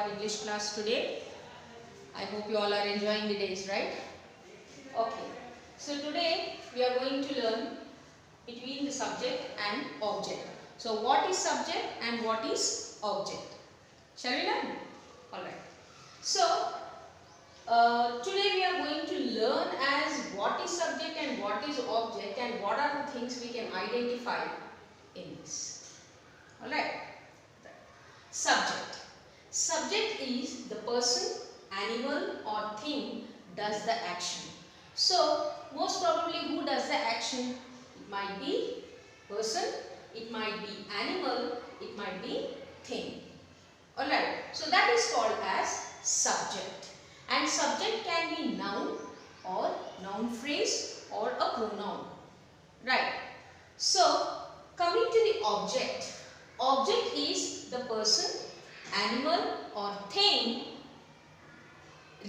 our English class today. I hope you all are enjoying the days, right? Okay. So today we are going to learn between the subject and object. So what is subject and what is object? Shall we learn? Alright. So today we are going to learn as what is subject and what is object and what are the things we can identify in this. Alright. Subject. Subject is the person, animal or thing does the action. So most probably who does the action? It might be person, it might be animal, it might be thing. Alright. So that is called as subject. And subject can be noun or noun phrase or a pronoun. Right. So coming to the object. Object is the person, animal or thing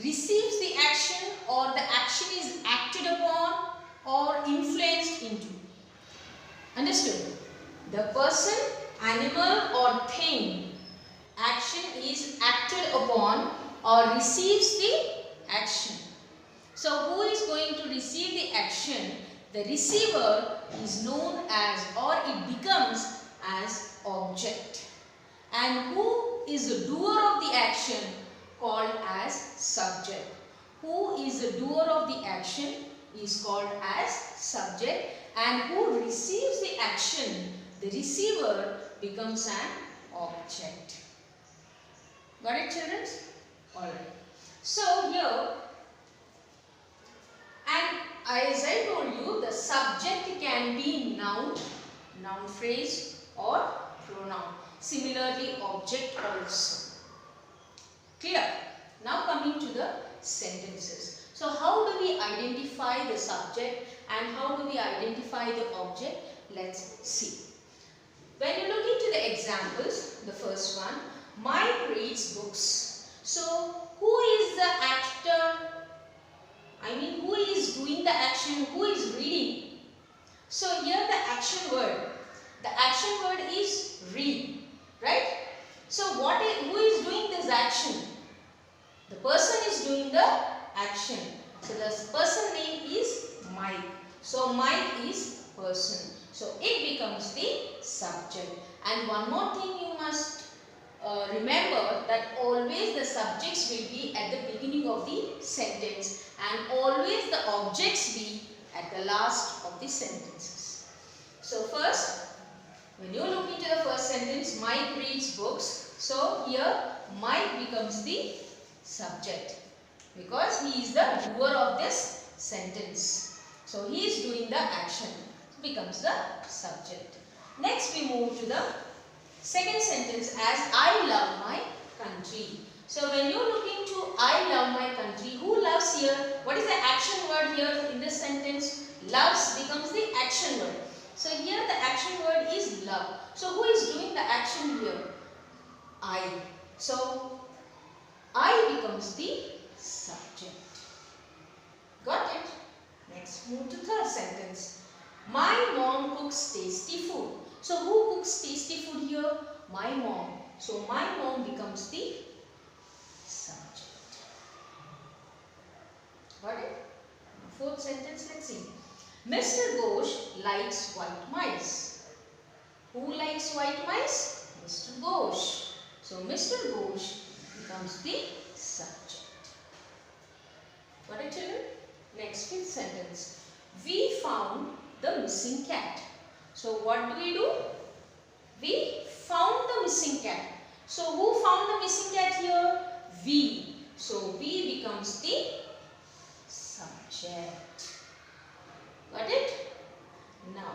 receives the action or the action is acted upon or influenced into. Understood? The person, animal or thing action is acted upon or receives the action. So who is going to receive the action? The receiver is known as or it becomes as object. And who is the doer of the action? Called as subject. Who is the doer of the action is called as subject, and who receives the action, the receiver, becomes an object. Got it, children? Alright. So here, and as I told you, the subject can be noun, noun phrase or pronoun. Similarly, object also. Clear? Now coming to the sentences. So how do we identify the subject and how do we identify the object? Let's see. When you look into the examples, the first one, Mike reads books. So who is the actor? Who is doing the action? Who is reading? So here the action word. The action word is read. Right? So who is doing this action? The person is doing the action. So the person name is Mike. So Mike is person. So it becomes the subject. And one more thing you must remember, that always the subjects will be at the beginning of the sentence and always the objects be at the last of the sentences. So first, when you look into the first sentence, Mike reads books. So here Mike becomes the subject because he is the doer of this sentence. So he is doing the action. Becomes the subject. Next we move to the second sentence as I love my country. So when you look into I love my country, who loves here? What is the action word here in this sentence? Loves becomes the action word. So here the action word is love. So who is doing the action here? I. So I becomes the subject. Got it? Next move to third sentence. My mom cooks tasty food. So who cooks tasty food here? My mom. So my mom becomes the subject. Got it? Fourth sentence, let's see. Mr. Ghosh likes white mice. Who likes white mice? Mr. Ghosh. So Mr. Ghosh becomes the subject. Got it, children? Next, fifth sentence. We found the missing cat. So what do? We found the missing cat. So who found the missing cat here? We. So we becomes the subject. Got it? Now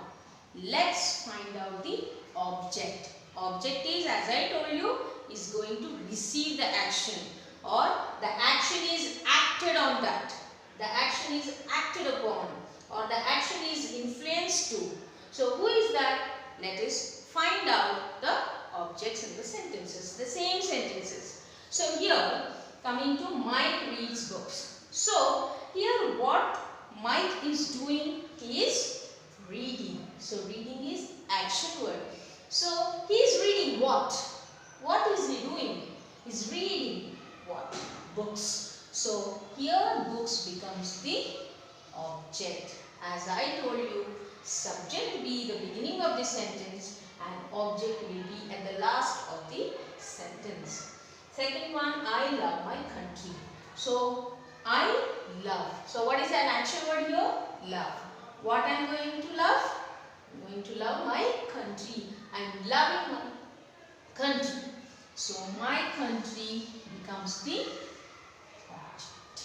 let's find out the object. Object is, as I told you, is going to receive the action or the action is acted on that. The action is acted upon or the action is influenced to. So who is that? Let us find out the objects in the sentences, the same sentences. So here coming to Mike reads books. So here what Mike is doing is reading. So reading is action word. So he is reading what? What is he doing? is reading what? Books. So here books becomes the object. As I told you, subject will be the beginning of the sentence and object will be at the last of the sentence. Second one, I love my country. So I love. So what is an action word here? Love. What I am going to love? I am going to love my country. I am loving my country. So my country becomes the object.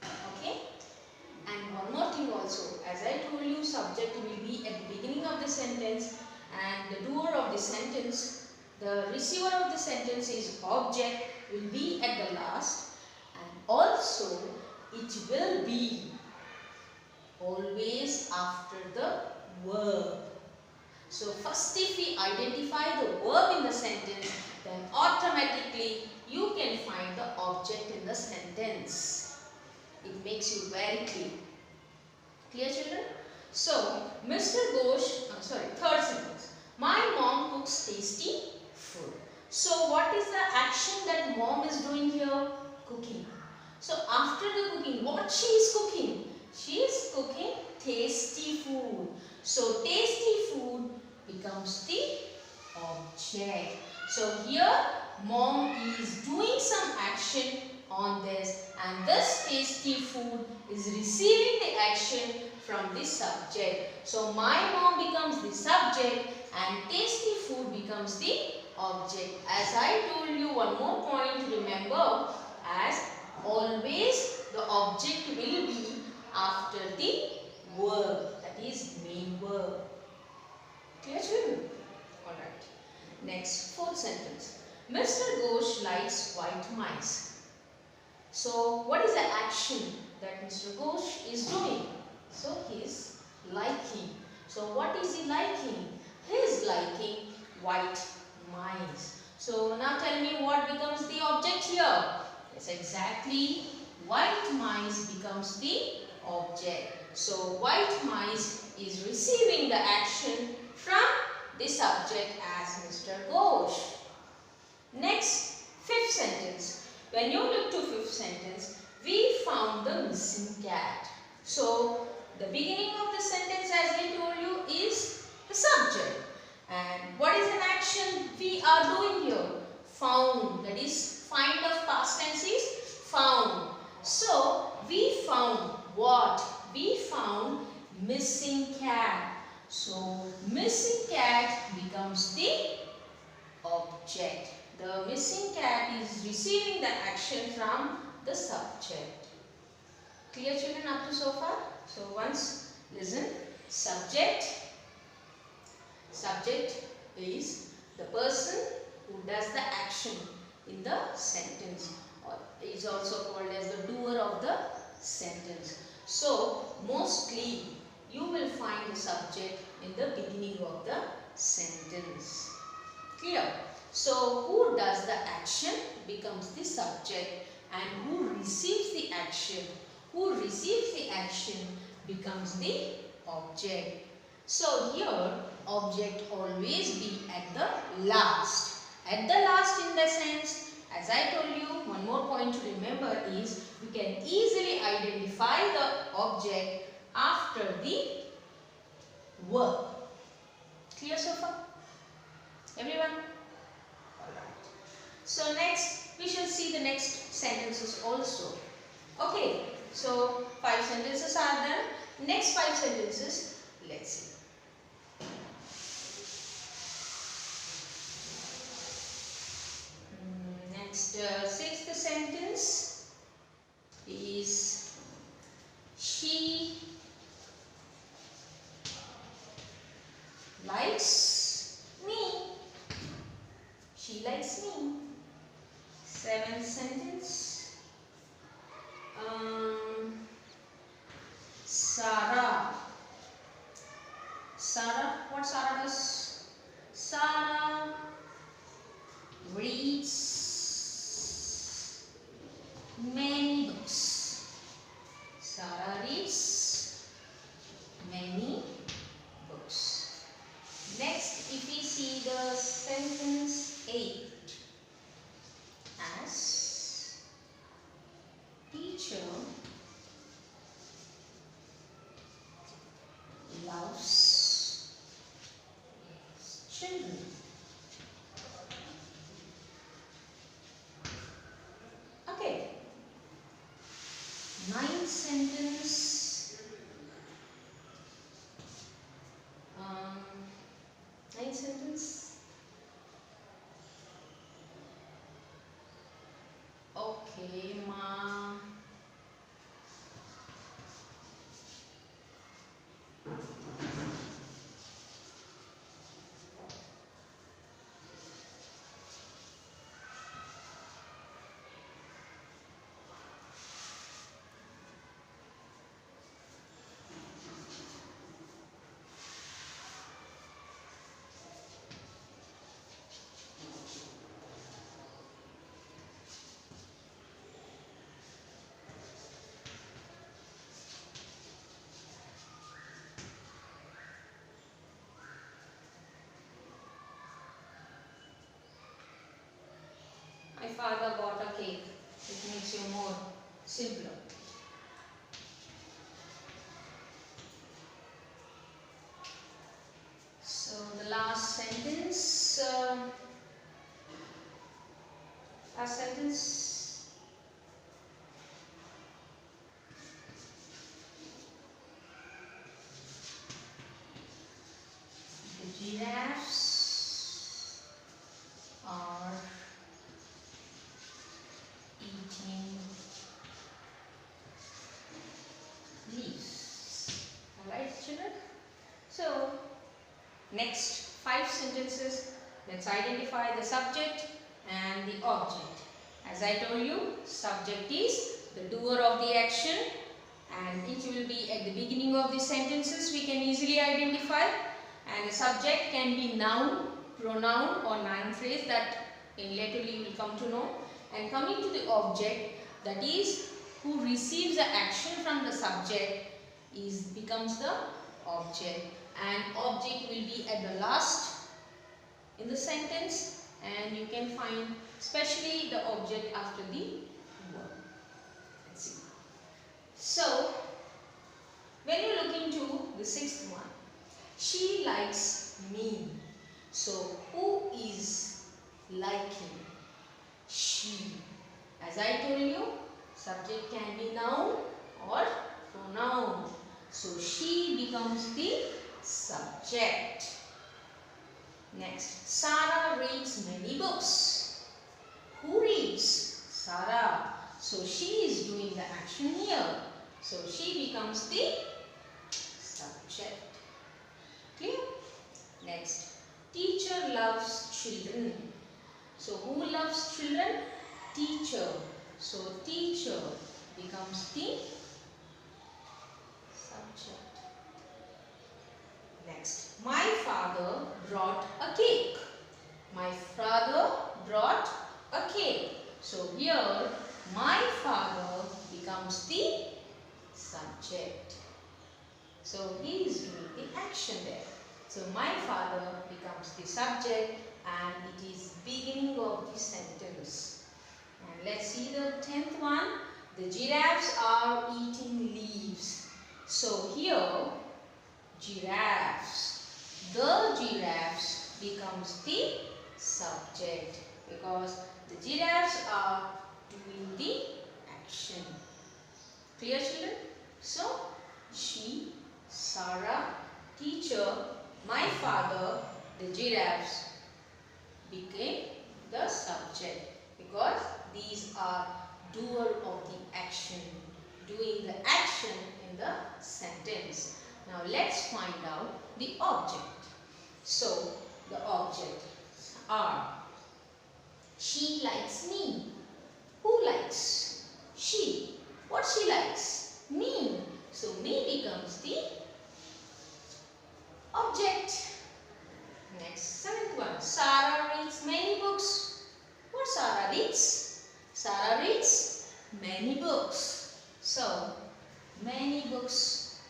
Okay. And one more thing also. As I told you, subject will be at the beginning of the sentence and the doer of the sentence, the receiver of the sentence is object, will be at the last, and also it will be always after the verb. So first if we identify the verb in the sentence, then automatically you can find the object in the sentence. It makes you very clear. Clear, children? So Mr. Ghosh, third sentence. My mom cooks tasty food. So what is the action that mom is doing here? Cooking. So after the cooking, what she is cooking? She is cooking tasty food. So tasty food becomes the object. So here mom is doing some action on this and this tasty food is receiving the action from the subject. So my mom becomes the subject and tasty food becomes the object. As I told you, one more point, remember, as always the object will be after the verb, that is main verb. Clear, children? Alright. Next, fourth sentence. Mr. Ghosh likes white mice. So what is the action that Mr. Ghosh is doing? So he is liking. So what is he liking? He is liking white mice. So now tell me what becomes the object here? Yes, exactly. White mice becomes the object. So white mice is receiving the action from the subject as Mr. Ghosh. Next, fifth sentence. When you look to fifth sentence, we found the missing cat. So the beginning of the sentence, as I told you, is the subject. And what is an action we are doing here? Found. That is, find of past tense is found. So we found what? We found missing cat. So missing cat becomes the object. The missing cat is receiving the action from the subject. Clear, children, up to so far? So once listen, subject is the person who does the action in the sentence, or is also called as the doer of the sentence. So mostly you will find the subject in the beginning of the sentence. Clear? So who does the action becomes the subject, and who receives the action becomes the object. So here object always be at the last. At the last in the sense, as I told you, one more point to remember is you can easily identify the object after the verb. Clear so far? Everyone? Alright. So next we shall see the next sentences also. Okay, so 5 sentences are done. Next 5 sentences, let's see. Next, sixth sentence is she likes me. She likes me. Seventh sentence. Sarah. What Sarah does? Sarah reads many books. Sarah reads many books. Next, if we see the sentence 8. sentence? Okay, ma. My father bought a cake. It makes you more simpler. So the last sentence. Last sentence. The giraffes are eating leaves. Alright, children? So, next 5 sentences. Let's identify the subject and the object. As I told you, subject is the doer of the action, and it will be at the beginning of the sentences we can easily identify. And the subject can be noun, pronoun or noun phrase that later you will come to know. And coming to the object, that is who receives the action from the subject becomes the object, and object will be at the last in the sentence, and you can find especially the object after the verb. Let's see. So when you look into the 6th one, she likes me. So who is liking? She. As I told you, subject can be noun or pronoun. So she becomes the subject. Next, Sarah reads many books. Who reads? Sarah. So she is doing the action here. So she becomes the subject. Clear? Next, teacher loves children. So who loves children? Teacher. So teacher becomes the subject. Next, my father brought a cake. My father brought a cake. So here my father becomes the subject. So he is doing the action there. So my father becomes the subject, and it is beginning of the sentence. And let's see the 10th one. The giraffes are eating leaves. So here giraffes. The giraffes becomes the subject because the giraffes are doing the action. Clear, children? So she, Sarah, teacher, my father, the giraffes became the subject because these are doer of the action, doing the action in the sentence. Now let's find out the object. So the objects are: she likes me. Who likes? She. What she likes? Me. So me becomes the object. Next, 7th one. Sarah reads many books. What Sarah reads? Sarah reads many books. So, many books.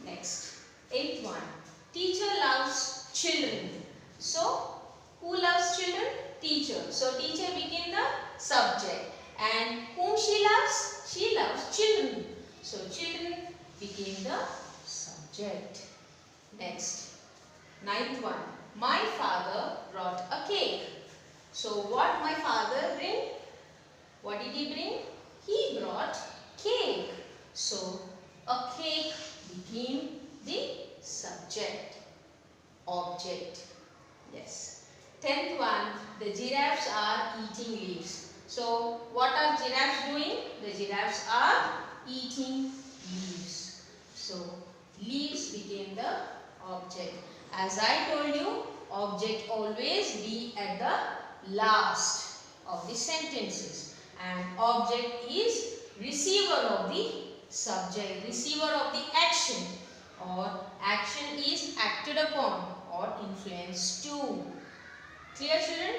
Next, 8th one. Teacher loves children. So, who loves children? Teacher. So, teacher became the subject. And whom she loves? She loves children. So, children became the subject. Next, 9th one. My father brought a cake. So, what my father bring? What did he bring? He brought cake. So, a cake became the subject, object. Yes. 10th one, the giraffes are eating leaves. So what are giraffes doing? The giraffes are eating leaves. So leaves became the object. As I told you, object always be at the last of the sentences, and object is receiver of the subject, receiver of the action, or action is acted upon or influenced to. Clear, children?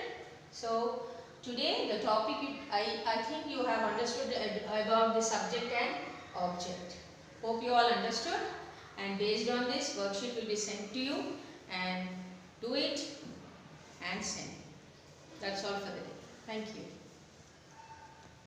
So today the topic I think you have understood about the subject and object. Hope you all understood, and based on this worksheet will be sent to you, and do it and send. That's all for the day. Thank you.